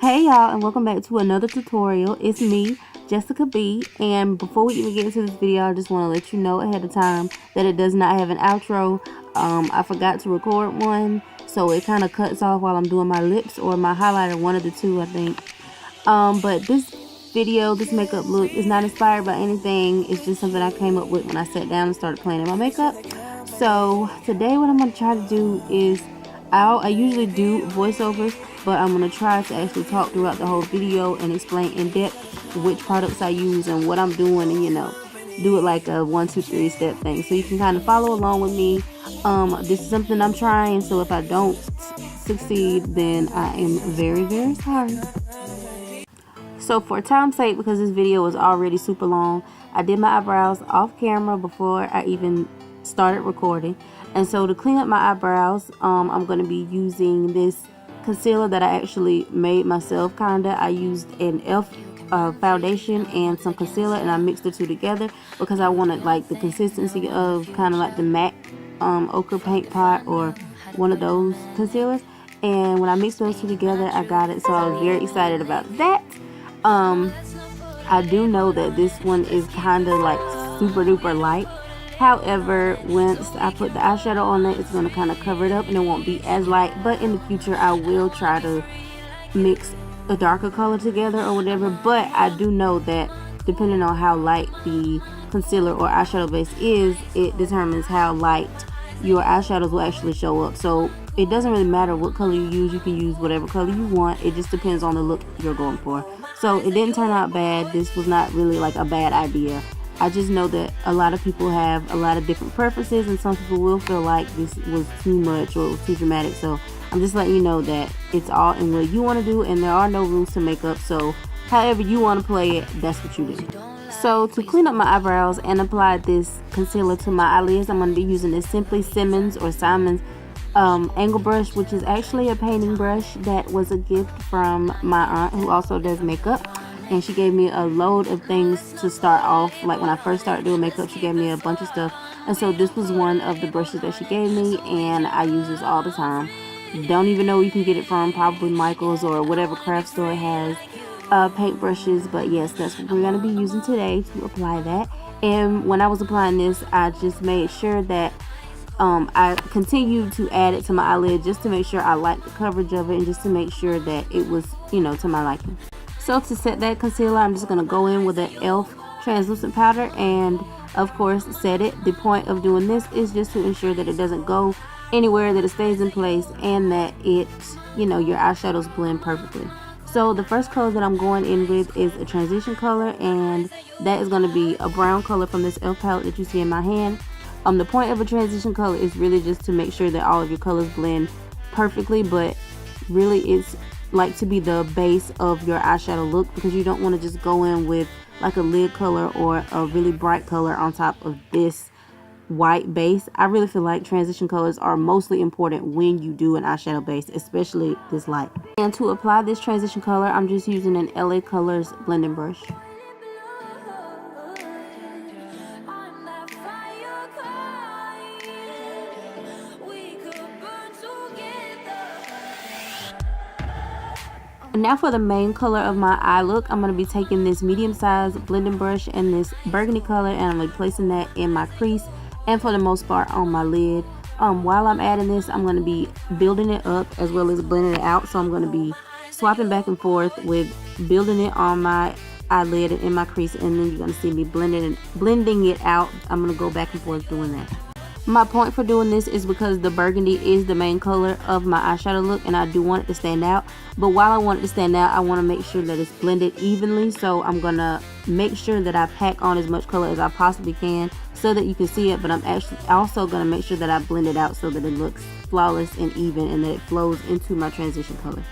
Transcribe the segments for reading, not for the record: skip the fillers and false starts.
Hey y'all, and welcome back to another tutorial. It's me, Jessica B, and before we even get into this video, I just want to let you know ahead of time that it does not have an outro. I forgot to record one, so it kind of cuts off while I'm doing my lips or my highlighter, one of the two I think. But this video, this makeup look is not inspired by anything. It's just something I came up with when I sat down and started planning my makeup. So today what I'm going to try to do is, I usually do voiceovers, but I'm going to try to actually talk throughout the whole video and explain in depth which products I use and what I'm doing, and do it like a 1, 2, 3 step thing, so you can kind of follow along with me. This is something I'm trying, so if I don't succeed, then I am very, very sorry. So for time's sake, because this video was already super long, I did my eyebrows off camera before I even started recording. And so to clean up my eyebrows, I'm going to be using this concealer that I actually made myself, kinda. I used an e.l.f. Foundation and some concealer, and I mixed the two together because I wanted like the consistency of kind of like the MAC ochre paint pot or one of those concealers. And when I mixed those two together, I got it, so I was very excited about that. I do know that this one is kind of like super duper light. However, once I put the eyeshadow on it, it's going to kind of cover it up and it won't be as light. But in the future, I will try to mix a darker color together or whatever. But I do know that depending on how light the concealer or eyeshadow base is, it determines how light your eyeshadows will actually show up. So it doesn't really matter what color you use. You can use whatever color you want. It just depends on the look you're going for. So it didn't turn out bad. This was not really like a bad idea. I just know that a lot of people have a lot of different preferences, and some people will feel like this was too much or it was too dramatic. So I'm just letting you know that it's all in what you want to do, and there are no rules to makeup. So however you want to play it, that's what you do. So to clean up my eyebrows and apply this concealer to my eyelids, I'm going to be using this Simply Simmons or Simon's angle brush, which is actually a painting brush that was a gift from my aunt, who also does makeup. And she gave me a load of things to start off. Like when I first started doing makeup, she gave me a bunch of stuff. And so this was one of the brushes that she gave me, and I use this all the time. Don't even know where you can get it from, probably Michael's or whatever craft store has paint brushes. But yes, that's what we're going to be using today to apply that. And when I was applying this, I just made sure that I continued to add it to my eyelid just to make sure I liked the coverage of it, and just to make sure that it was, to my liking. So to set that concealer, I'm just going to go in with an e.l.f. translucent powder and of course set it. The point of doing this is just to ensure that it doesn't go anywhere, that it stays in place, and that it, your eyeshadows blend perfectly. So the first color that I'm going in with is a transition color, and that is going to be a brown color from this e.l.f. palette that you see in my hand. The point of a transition color is really just to make sure that all of your colors blend perfectly, but really it's like to be the base of your eyeshadow look, because you don't want to just go in with like a lid color or a really bright color on top of this white base. I really feel like transition colors are mostly important when you do an eyeshadow base, especially this light. And to apply this transition color, I'm just using an LA Colors blending brush. Now for the main color of my eye look, I'm going to be taking this medium-sized blending brush and this burgundy color, and I'm going to be placing that in my crease and for the most part on my lid. While I'm adding this, I'm going to be building it up as well as blending it out. So I'm going to be swapping back and forth with building it on my eyelid and in my crease, and then you're going to see me blending it out. I'm going to go back and forth doing that. My point for doing this is because the burgundy is the main color of my eyeshadow look, and I do want it to stand out. But while I want it to stand out, I want to make sure that it's blended evenly. So I'm going to make sure that I pack on as much color as I possibly can so that you can see it. But I'm actually also going to make sure that I blend it out so that it looks flawless and even, and that it flows into my transition color.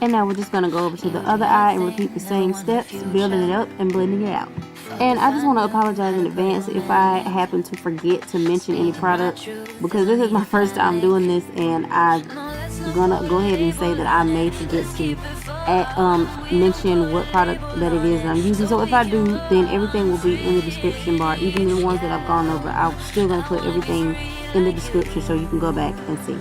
And now we're just going to go over to the other eye and repeat the same steps, building it up and blending it out. And I just want to apologize in advance if I happen to forget to mention any product, because this is my first time doing this, and I'm gonna go ahead and say that I may forget to mention what product that it is that I'm using. So if I do, then everything will be in the description bar. Even the ones that I've gone over, I'm still going to put everything in the description so you can go back and see.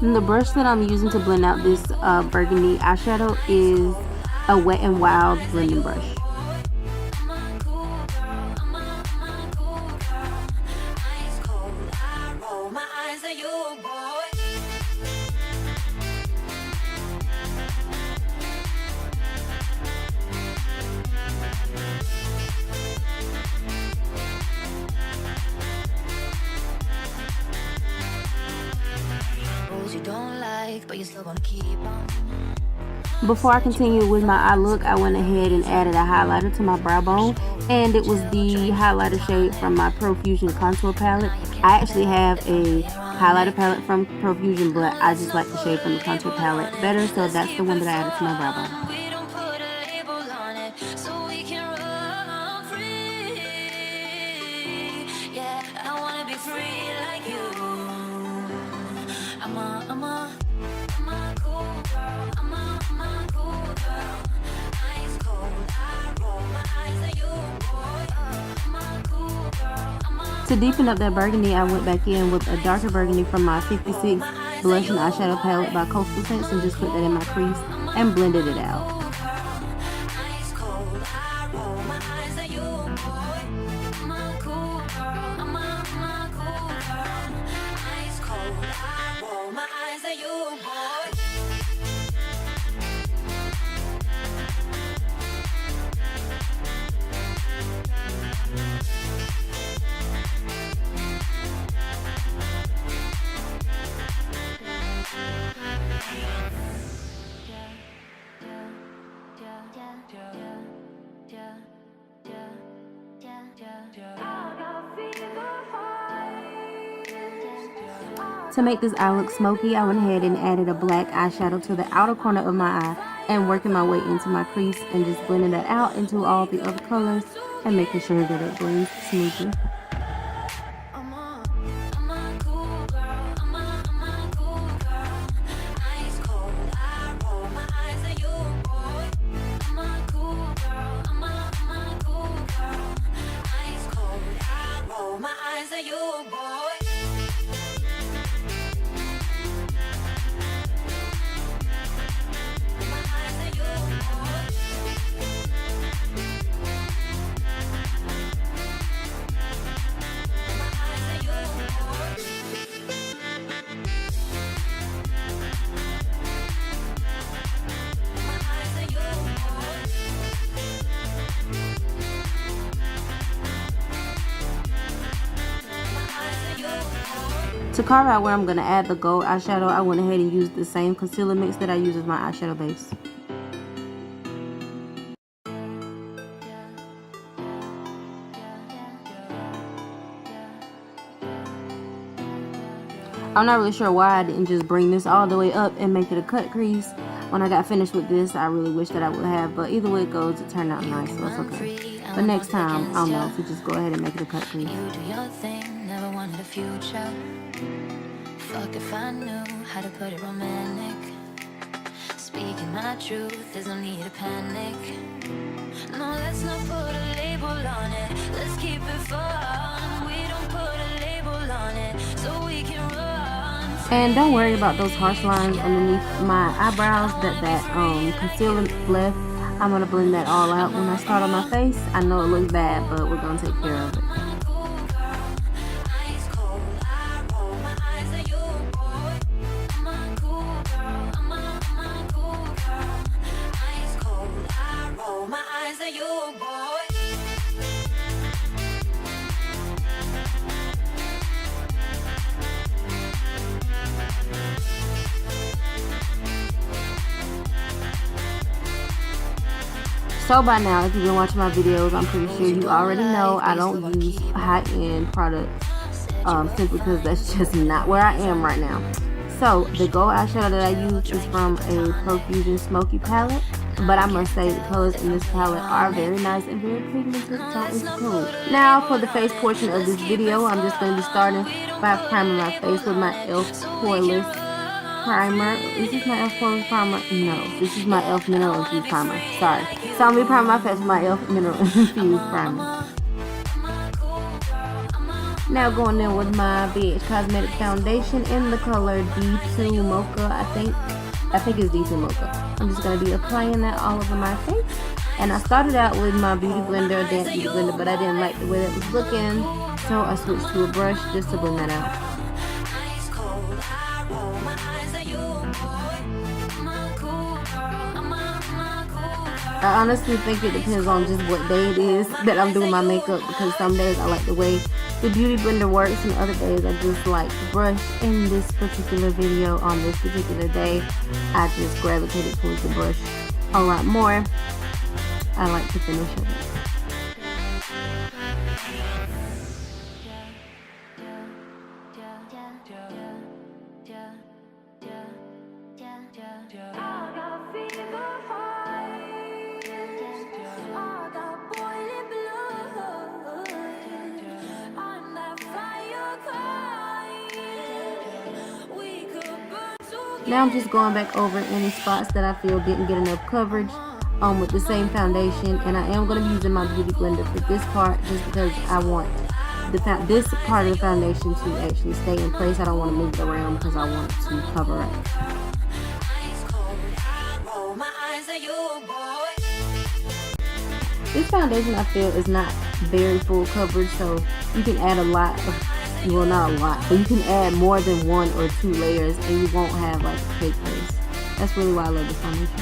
And the brush that I'm using to blend out this burgundy eyeshadow is a Wet n Wild blending brush. Before I continue with my eye look, I went ahead and added a highlighter to my brow bone, and it was the highlighter shade from my Profusion contour palette. I actually have a highlighter palette from Profusion, but I just like the shade from the contour palette better, so that's the one that I added to my brow bone. To deepen up that burgundy, I went back in with a darker burgundy from my 56 Blush and Eyeshadow Palette by Coastal Scents and just put that in my crease and blended it out. To make this eye look smoky, I went ahead and added a black eyeshadow to the outer corner of my eye and working my way into my crease and just blending that out into all the other colors and making sure that it blends smoothly. To carve out where I'm going to add the gold eyeshadow, I went ahead and used the same concealer mix that I use as my eyeshadow base. I'm not really sure why I didn't just bring this all the way up and make it a cut crease. When I got finished with this, I really wish that I would have, but either way it goes, it turned out nice, so it's okay. But next time, I don't know, if you just go ahead and make it a cut crease. You do your thing, never wanted a future. Fuck if I knew how to put it romantic. Speaking my truth, there's no need to panic. No, let's not put a label on it. Let's keep it fun. We don't put a label on it, so we can run. And don't worry about those harsh lines underneath my eyebrows that concealer left. I'm going to blend that all out when I start on my face. I know it looks bad, but we're going to take care of it. So by now, if you've been watching my videos, I'm pretty sure you already know I don't use high-end products simply because that's just not where I am right now. So the gold eyeshadow that I use is from a Profusion Smoky palette, but I must say the colors in this palette are very nice and very pigmented, so it's cool. Now for the face portion of this video, I'm just going to be starting by priming my face with my e.l.f. Poreless primer. Is this my e.l.f. Poreless primer? No, this is my e.l.f. Mineral Infused primer. Sorry. So I'm going to be priming my face with my e.l.f. Mineral Infused primer. Now going in with my BH Cosmetic foundation in the color D2 Mocha, I think it's D2 Mocha. I'm just going to be applying that all over my face. And I started out with my beauty blender, damp beauty blender, but I didn't like the way that was looking, so I switched to a brush just to blend that out. I honestly think it depends on just what day it is that I'm doing my makeup, because some days I like the way the beauty blender works and other days I just like the brush. In this particular video, on this particular day, I just gravitated towards the brush a lot more. I like to finish it. Now I'm just going back over any spots that I feel didn't get enough coverage with the same foundation, and I am going to be using my beauty blender for this part just because I want this part of the foundation to actually stay in place. I don't want to move it around because I want it to cover up. This foundation I feel is not very full coverage, so you can add a lot of, well, not a lot, but you can add more than 1 or 2 layers and you won't have like a cake face. That's really why I love this foundation.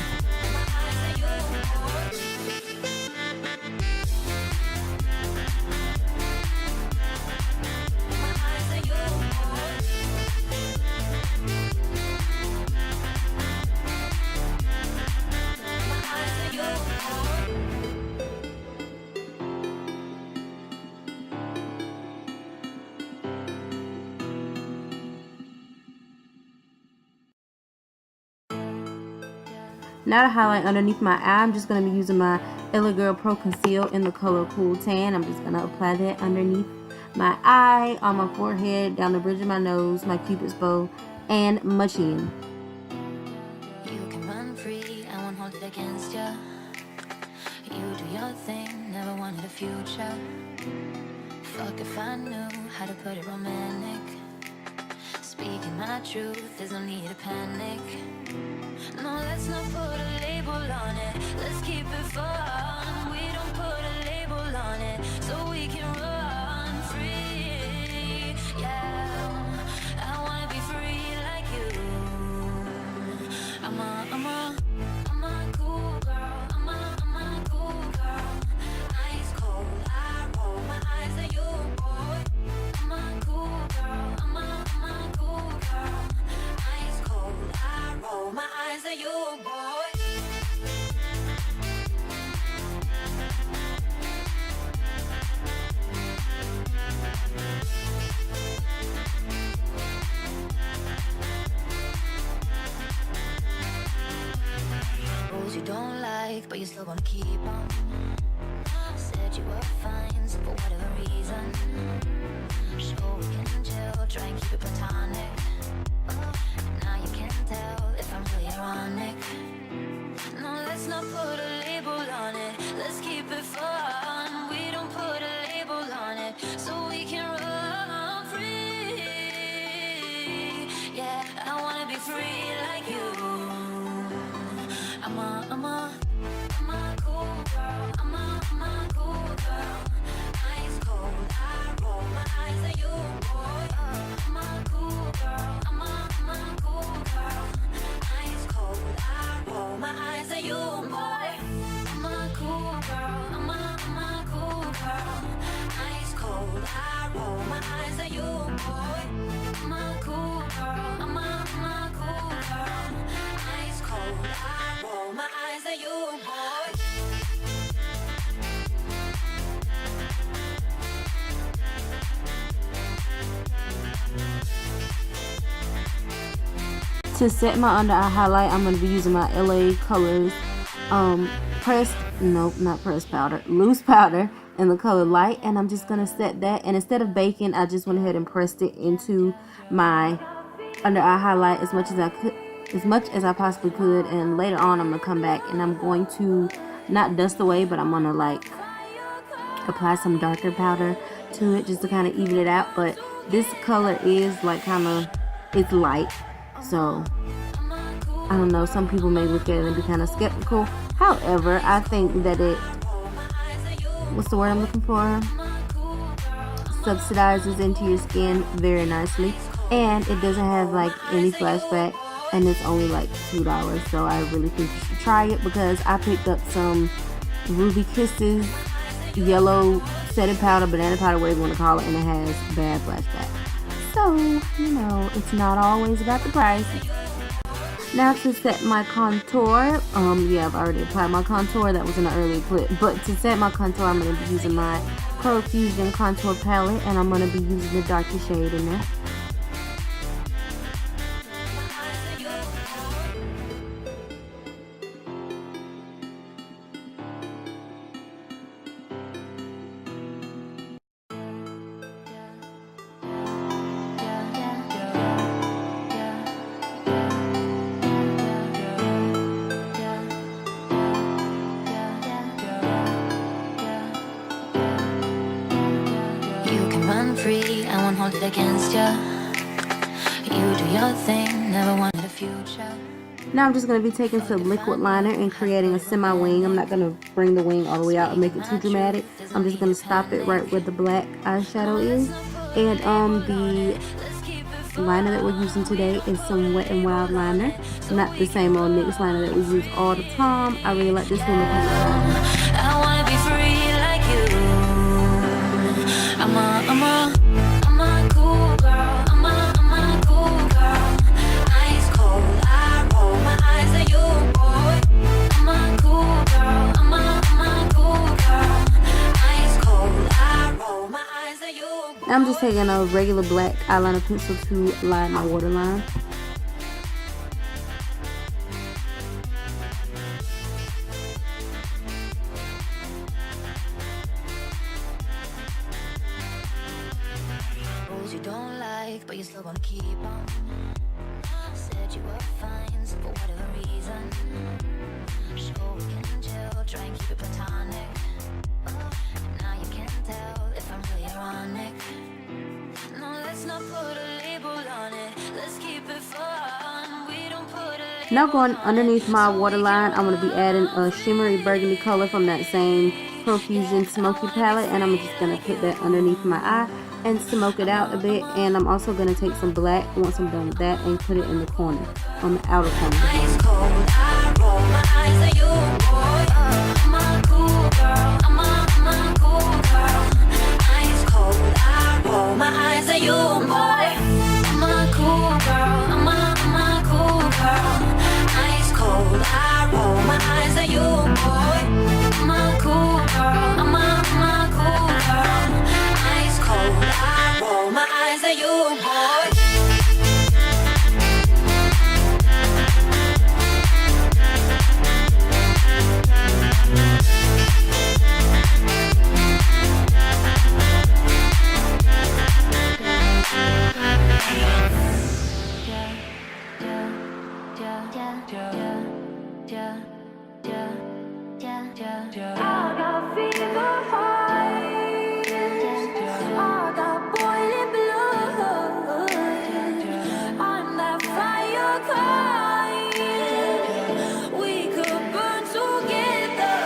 Now to highlight underneath my eye, I'm just going to be using my LA Girl Pro Conceal in the color Cool Tan. I'm just going to apply that underneath my eye, on my forehead, down the bridge of my nose, my cupid's bow, and my chin. You can run free, I won't hold it against you. You do your thing, never wanted a future. Fuck if I knew how to put it romantic. Speaking my truth, there's no need to panic. No, let's not put a label on it. Let's keep it fun. We don't put a label on it, so we can run free. Yeah, I wanna be free like you. I'm a cool girl. I'm a cool girl. Ice cold, I roll my eyes at you, boy. I'm a cool girl. I'm a cool girl. Ice cold, I roll my eyes at you, boy. Rules you don't like, but you still wanna keep them. Said you were fine, so for whatever reason. Sure we can chill, try and keep it platonic. Now you can't tell if I'm really ironic. No, let's not put a label on it. Let's keep it fun. We don't put a label on it, so we can run free. Yeah, I wanna be free like you. I'm a cool girl. I'm a cool girl. Ice cold, I roll my eyes at you, boy. I'm a cool girl. I'm a cool girl. Ice cold, I roll my eyes at you, boy. I'm a cool girl. I'm a cool girl. Ice cold, I roll my eyes at you, boy. I'm a cool girl. I'm a cool girl. Ice cold, I roll my eyes at you, boy. To set my under eye highlight, I'm going to be using my LA Colors pressed powder, loose powder in the color light, and I'm just going to set that, and instead of baking, I just went ahead and pressed it into my under eye highlight as much as I could, as much as I possibly could. And later on I'm going to come back and I'm going to not dust away, but I'm going to like apply some darker powder to it just to kind of even it out. But this color is like kind of, it's light, so I don't know, some people may look at it and be kind of skeptical. However, I think that it, what's the word I'm looking for, subsidizes into your skin very nicely, and it doesn't have like any flashback, and it's only like $2. So I really think you should try it, because I picked up some Ruby Kisses yellow setting powder, banana powder, whatever you want to call it, and it has bad flashback. So, you know, it's not always about the price. Now to set my contour, yeah, I've already applied my contour. That was in an earlier clip. But to set my contour, I'm going to be using my Pro Fusion contour palette, and I'm going to be using the darkest shade in there. Run free, I won't hold it against you. You do your thing, never wanted a future. Now I'm just going to be taking some liquid liner and creating a semi-wing. I'm not going to bring the wing all the way out and make it too dramatic. I'm just going to stop it right where the black eyeshadow is. And the liner that we're using today is some Wet n Wild liner, not the same old NYX liner that we use all the time. I really like this one because I wanna be free like you. I'm a cool girl. I'm a cool girl. Ice cold, I roll my eyes at you, boy. I'm a cool girl. I'm a cool girl. Ice cold, I roll my eyes at you, boy. I'm just taking a regular black eyeliner pencil to line my waterline. You don't like, but you still wanna keep on. Said you were fine, so for whatever reason. Sure, we can chill, try and keep it platonic. And now you can't tell if I'm really ironic. No, let's not put a label on it. Let's keep it fun. We don't put a label. Now going underneath my waterline, I'm going to be adding a shimmery burgundy color from that same Profusion Smoky palette, and I'm just going to put that underneath my eye and smoke it out a bit. And I'm also going to take some black once I'm done with that and put it in the corner, on the outer corner. Ice cold, I roll my eyes at you, boy. I'm a cool girl. I'm a cool girl. Ice cold, I roll my eyes at you, boy. I'm a cool girl. I'm a cool girl. Ice cold, I roll my eyes at you, boy. I'm a cool girl. I'm a cool girl. Ice cold, I roll my eyes at you, boy. I got fever highs, I got boiling blood. I'm that fire kind, we could burn together.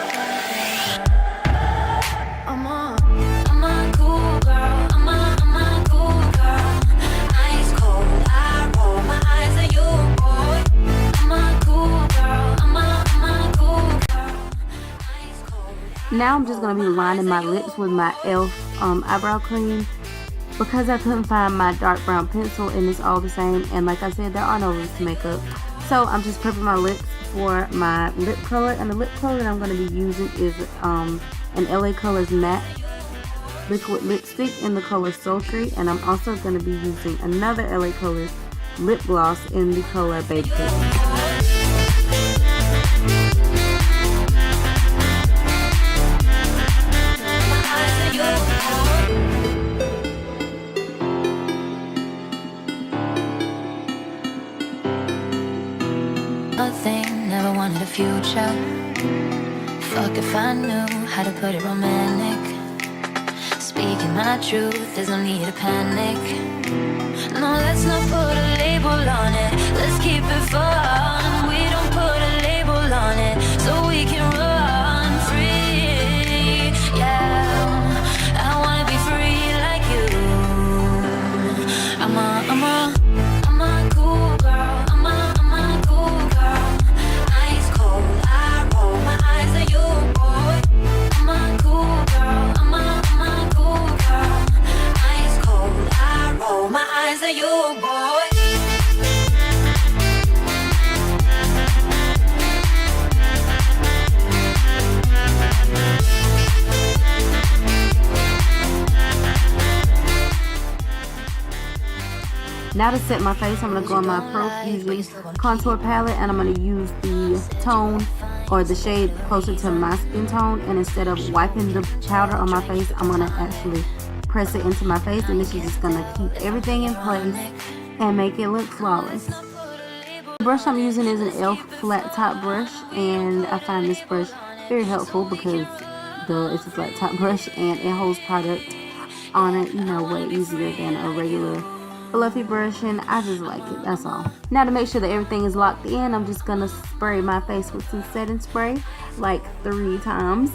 I'm a cool girl. I'm a cool girl. Ice cold, I roll my eyes at you, boy. I'm a cool girl. I'm a cool girl. Ice cold. Now I'm just going to be lining my lips with my e.l.f. Eyebrow cream, because I couldn't find my dark brown pencil and it's all the same, and like I said, there are no roots to makeup. So I'm just prepping my lips for my lip color, and the lip color that I'm going to be using is an LA Colors matte liquid lipstick in the color Sultry, and I'm also going to be using another LA Colors lip gloss in the color Baby Pink. Nothing, never wanted a future. Fuck if I knew how to put it romantic. Speaking my truth, there's no need to panic. No, let's not put a label on it. Let's keep it fun. We don't put a label on it, so we can run free. Yeah, I wanna be free like you. I'm a cool girl. I'm a cool girl. Ice cold, I roll my eyes at you, boy. I'm a cool girl. I'm a cool girl. Ice cold, I roll my eyes at you, boy. Now to set my face, I'm going to go on my Pro Fusion contour palette, and I'm going to use the tone or the shade closer to my skin tone, and instead of wiping the powder on my face, I'm going to actually press it into my face, and this is just going to keep everything in place and make it look flawless. The brush I'm using is an e.l.f. flat top brush, and I find this brush very helpful because it's a flat top brush and it holds product on it, you know, way easier than a regular fluffy brush, and I just like it, that's all. Now to make sure that everything is locked in, I'm just gonna spray my face with some setting spray like 3 times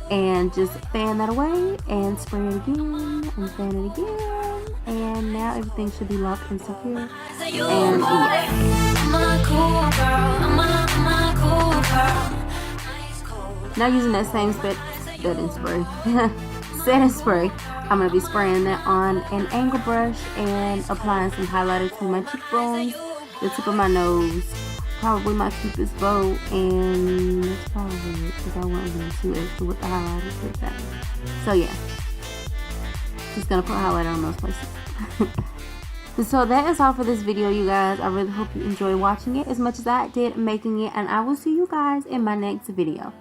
and just fan that away and spray it again and fan it again, and now everything should be locked and secure. And yeah. Now using that same setting spray, I'm going to be spraying that on an angle brush and applying some highlighter to my cheekbones, the tip of my nose, probably my cupid's bow, and that's probably it because I wasn't going to do extra with the highlighter like that. So yeah, just going to put highlighter on those places. So that is all for this video, you guys. I really hope you enjoy watching it as much as I did making it, and I will see you guys in my next video.